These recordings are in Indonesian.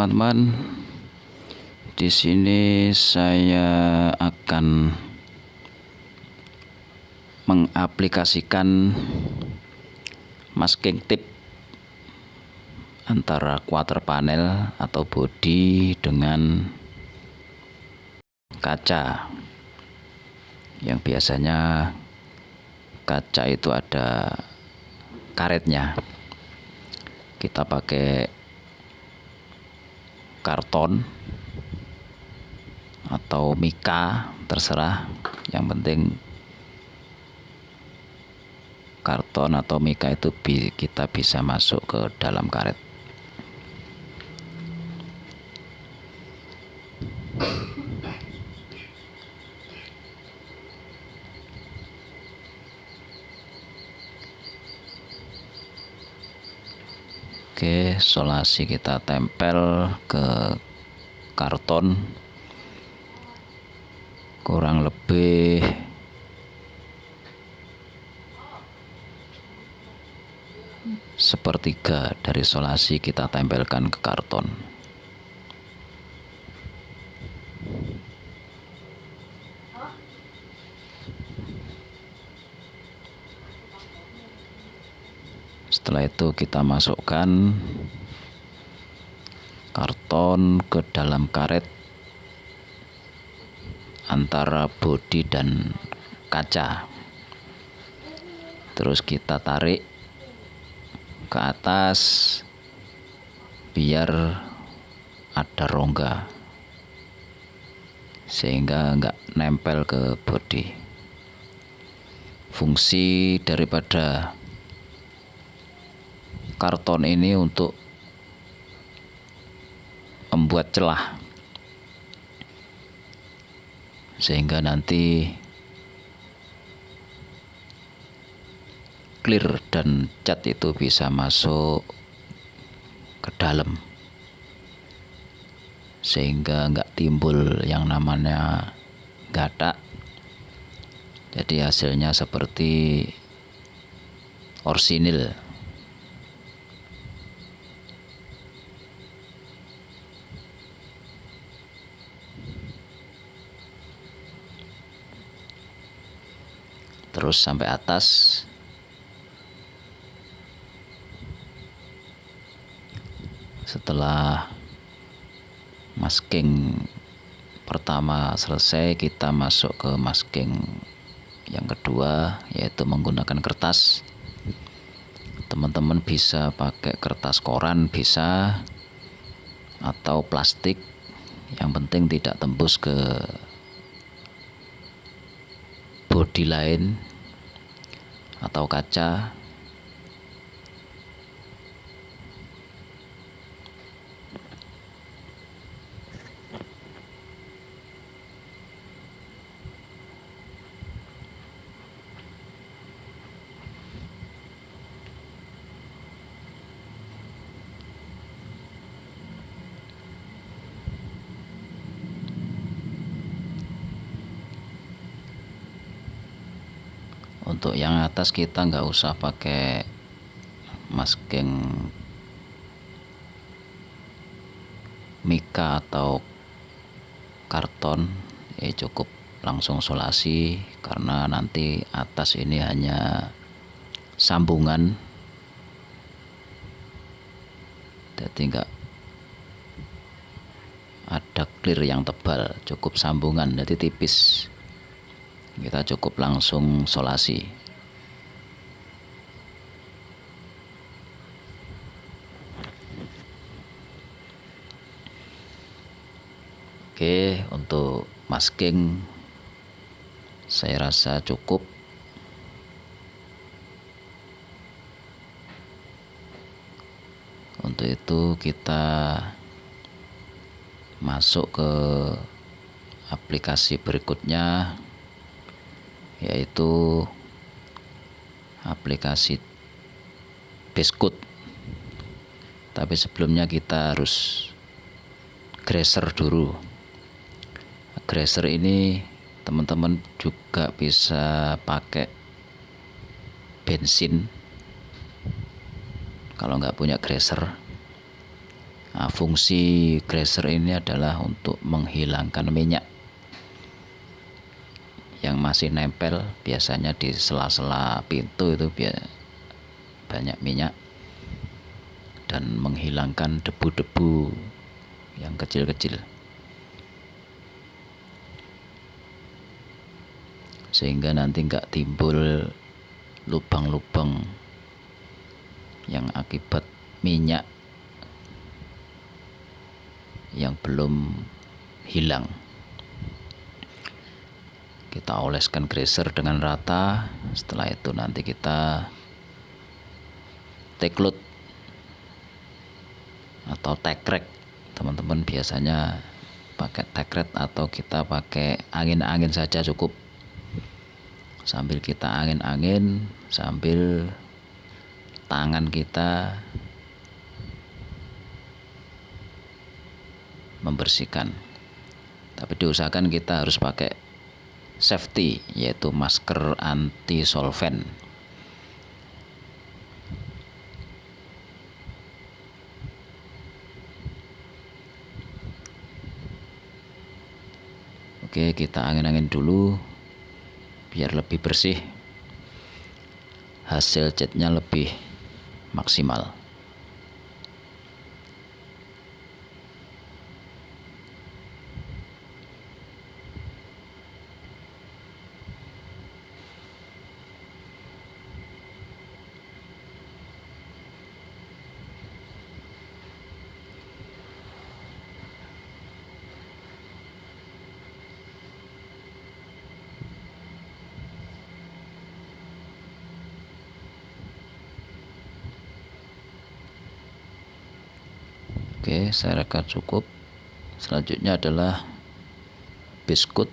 teman-teman. Di sini saya akan mengaplikasikan masking tip antara quarter panel atau bodi dengan kaca. Yang biasanya kaca itu ada karetnya. Kita pakai karton atau mika, terserah, yang penting karton atau mika itu kita bisa masuk ke dalam karet. Oke, solasi kita tempel ke karton kurang lebih sepertiga dari solasi kita tempelkan ke karton. Setelah itu kita masukkan karton ke dalam karet antara bodi dan kaca. Terus kita tarik ke atas biar ada rongga sehingga enggak nempel ke bodi. Fungsi daripada karton ini untuk membuat celah sehingga nanti clear dan cat itu bisa masuk ke dalam sehingga enggak timbul yang namanya gatak. Jadi hasilnya seperti orsinil. Terus sampai atas. Setelah masking pertama selesai, kita masuk ke masking yang kedua, yaitu menggunakan kertas. Teman-teman bisa pakai kertas koran, bisa, atau plastik, yang penting tidak tembus ke bodi lain atau kaca. Untuk yang atas kita nggak usah pakai masking mika atau karton, ya cukup langsung solasi karena nanti atas ini hanya sambungan, jadi nggak ada clear yang tebal, cukup sambungan, jadi tipis. Kita cukup langsung solasi. Oke, untuk masking saya rasa cukup. Untuk itu kita masuk ke aplikasi berikutnya, yaitu aplikasi Basecode. Tapi sebelumnya kita harus graser dulu. Graser ini teman-teman juga bisa pakai bensin kalau nggak punya graser. Nah, fungsi greaser ini adalah untuk menghilangkan minyak yang masih nempel, biasanya di sela-sela pintu itu banyak minyak, dan menghilangkan debu-debu yang kecil-kecil, sehingga nanti nggak timbul lubang-lubang yang akibat minyak yang belum hilang. Kita oleskan greaser dengan rata. Setelah itu nanti kita teklut atau tekrek. Teman-teman biasanya pakai tekrek atau kita pakai angin-angin saja cukup. Sambil kita angin-angin, sambil tangan kita membersihkan. Tapi diusahakan kita harus pakai safety, yaitu masker anti solvent. Oke, kita angin-angin dulu biar lebih bersih, hasil catnya lebih maksimal. Oke, saya rasa cukup. Selanjutnya adalah biskuit.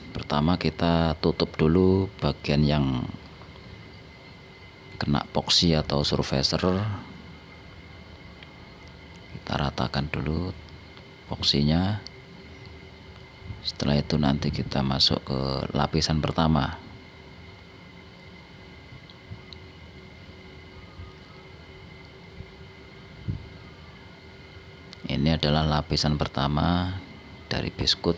Pertama kita tutup dulu bagian yang kena epoxy atau surfacer. Kita ratakan dulu epoxinya. Setelah itu nanti kita masuk ke lapisan pertama. Ini adalah lapisan pertama dari biskuit.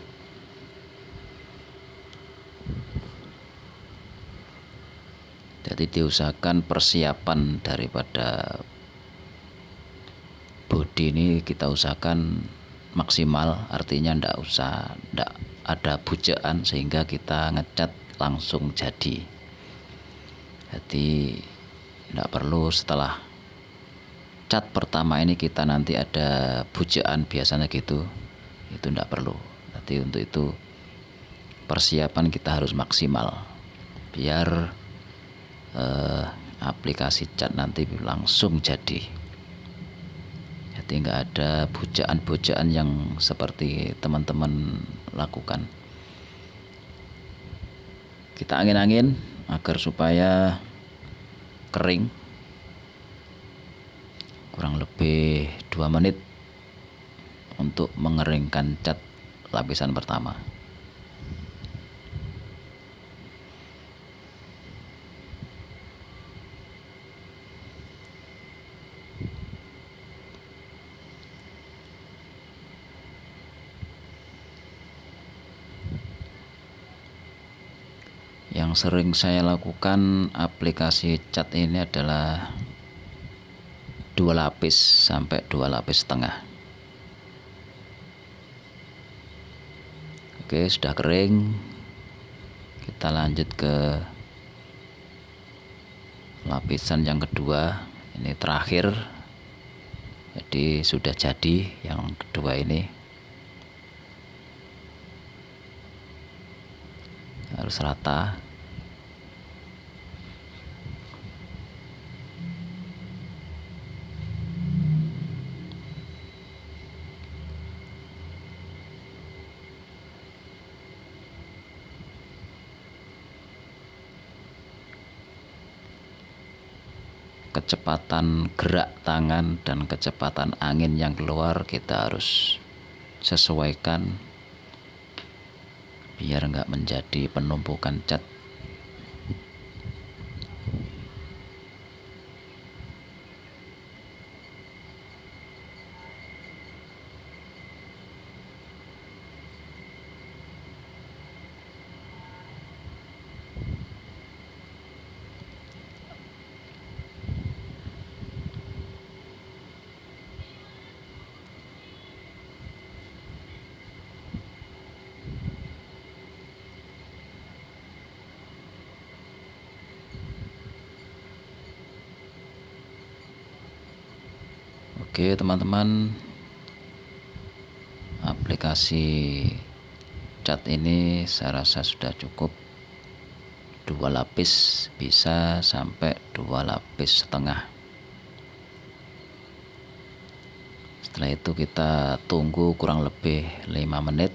Jadi diusahakan persiapan daripada bodi ini kita usahakan maksimal, artinya ndak ada bujaan sehingga kita ngecat langsung jadi. Jadi ndak perlu setelah cat pertama ini kita nanti ada bujaan biasanya gitu, itu ndak perlu. Jadi untuk itu persiapan kita harus maksimal biar aplikasi cat nanti langsung jadi nggak ada bujaan-bujaan yang seperti teman-teman lakukan. Kita angin-angin agar supaya kering, kurang lebih 2 menit untuk mengeringkan cat lapisan pertama. Yang sering saya lakukan aplikasi cat ini adalah 2 lapis sampai 2 lapis setengah. Oke, sudah kering. Kita lanjut ke lapisan yang kedua. Ini terakhir. Jadi sudah jadi yang kedua ini. Harus rata. Kecepatan gerak tangan dan kecepatan angin yang keluar kita harus sesuaikan biar nggak menjadi penumpukan cat. Oke teman-teman, aplikasi cat ini saya rasa sudah cukup. 2 lapis, bisa sampai 2 lapis setengah. Setelah itu kita tunggu kurang lebih 5 menit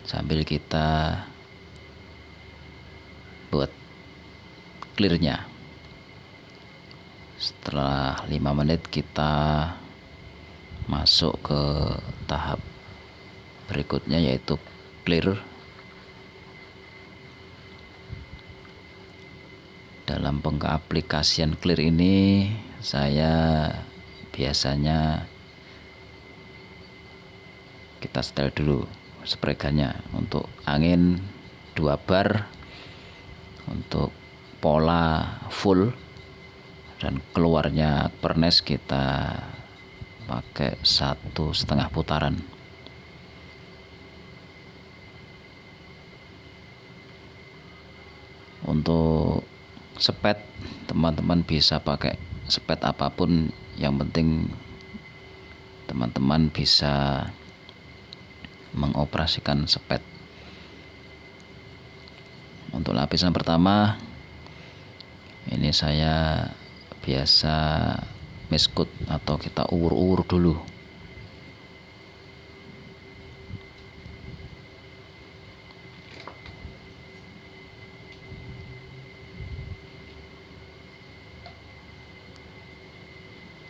sambil kita buat clearnya. Setelah 5 menit kita masuk ke tahap berikutnya, yaitu clear. Dalam pengaplikasian clear ini saya biasanya kita setel dulu spray gunnya. Untuk angin 2 bar, untuk pola full, dan keluarnya pernes kita pakai 1,5 putaran. Untuk sepet, teman-teman bisa pakai sepet apapun, yang penting teman-teman bisa mengoperasikan sepet. Untuk lapisan pertama ini saya biasa meskut atau kita uur-uur dulu.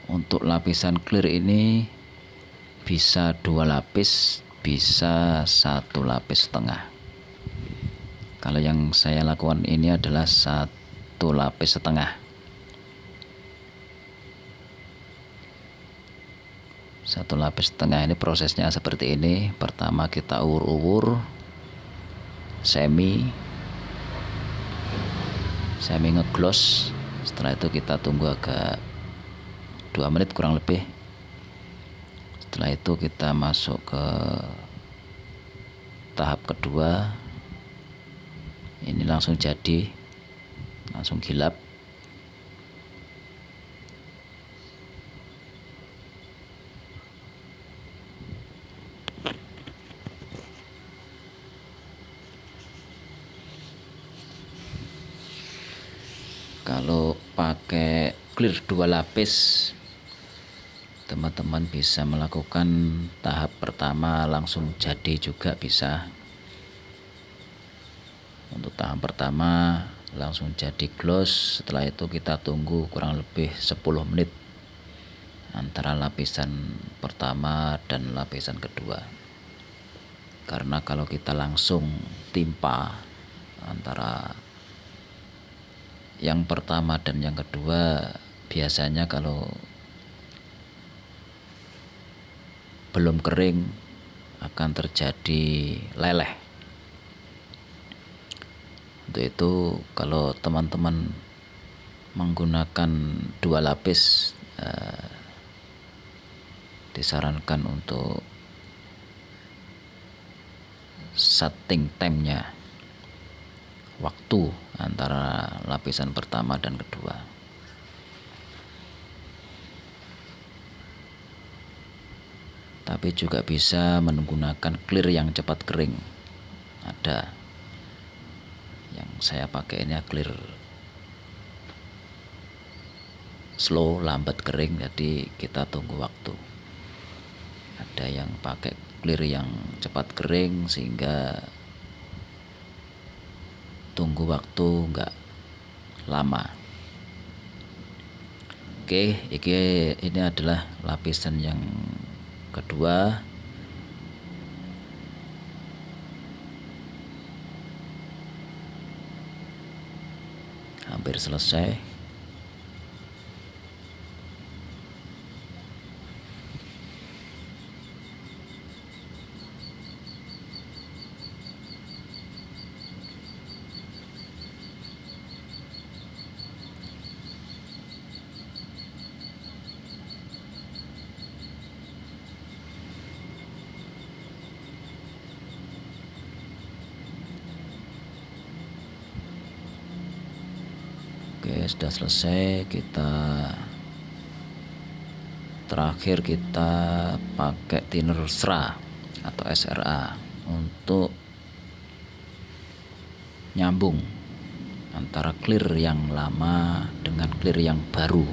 Untuk lapisan clear ini bisa 2 lapis, bisa 1 lapis setengah. Kalau yang saya lakukan ini adalah 1 lapis setengah. 1 lapis setengah ini prosesnya seperti ini. Pertama kita uur-uur semi ngegloss. Setelah itu kita tunggu agak 2 menit kurang lebih. Setelah itu kita masuk ke tahap kedua. Ini langsung jadi, langsung gilap. Kalau pakai clear 2 lapis, teman-teman bisa melakukan tahap pertama langsung jadi juga bisa. Untuk tahap pertama langsung jadi gloss. Setelah itu kita tunggu kurang lebih 10 menit antara lapisan pertama dan lapisan kedua. Karena kalau kita langsung timpa antara yang pertama dan yang kedua, biasanya kalau belum kering akan terjadi leleh. Untuk itu kalau teman-teman menggunakan 2 lapis, disarankan untuk setting time-nya, waktu antara lapisan pertama dan kedua. Tapi juga bisa menggunakan clear yang cepat kering. Ada yang saya pakai ini clear slow, lambat kering, jadi kita tunggu waktu. Ada yang pakai clear yang cepat kering sehingga tunggu waktu enggak lama. Oke, ini adalah lapisan yang kedua. Hampir selesai. Oke, sudah selesai. Kita terakhir kita pakai thinner SRA atau SRA untuk nyambung antara clear yang lama dengan clear yang baru.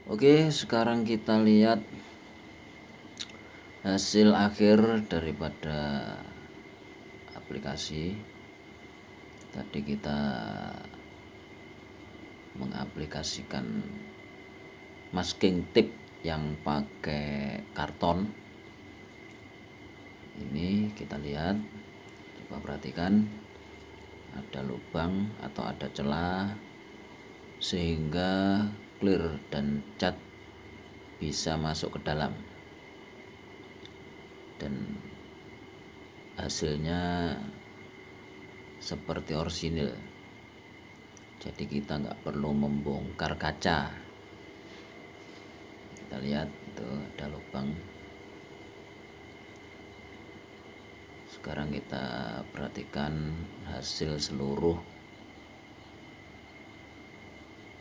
Oke, sekarang kita lihat hasil akhir daripada aplikasi. Tadi kita mengaplikasikan masking tape yang pakai karton. Ini kita lihat, coba perhatikan, ada lubang atau ada celah sehingga clear dan cat bisa masuk ke dalam, dan hasilnya seperti orisinil. Jadi kita nggak perlu membongkar kaca. Kita lihat itu ada lubang. Sekarang kita perhatikan hasil seluruh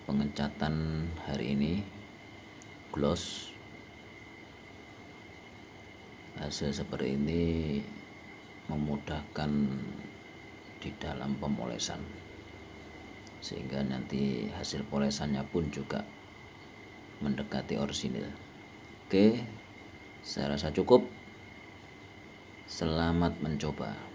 pengecatan hari ini, gloss. Hasil seperti ini memudahkan di dalam pemolesan, sehingga nanti hasil polesannya pun juga mendekati orisinil. Oke, saya rasa cukup. Selamat mencoba.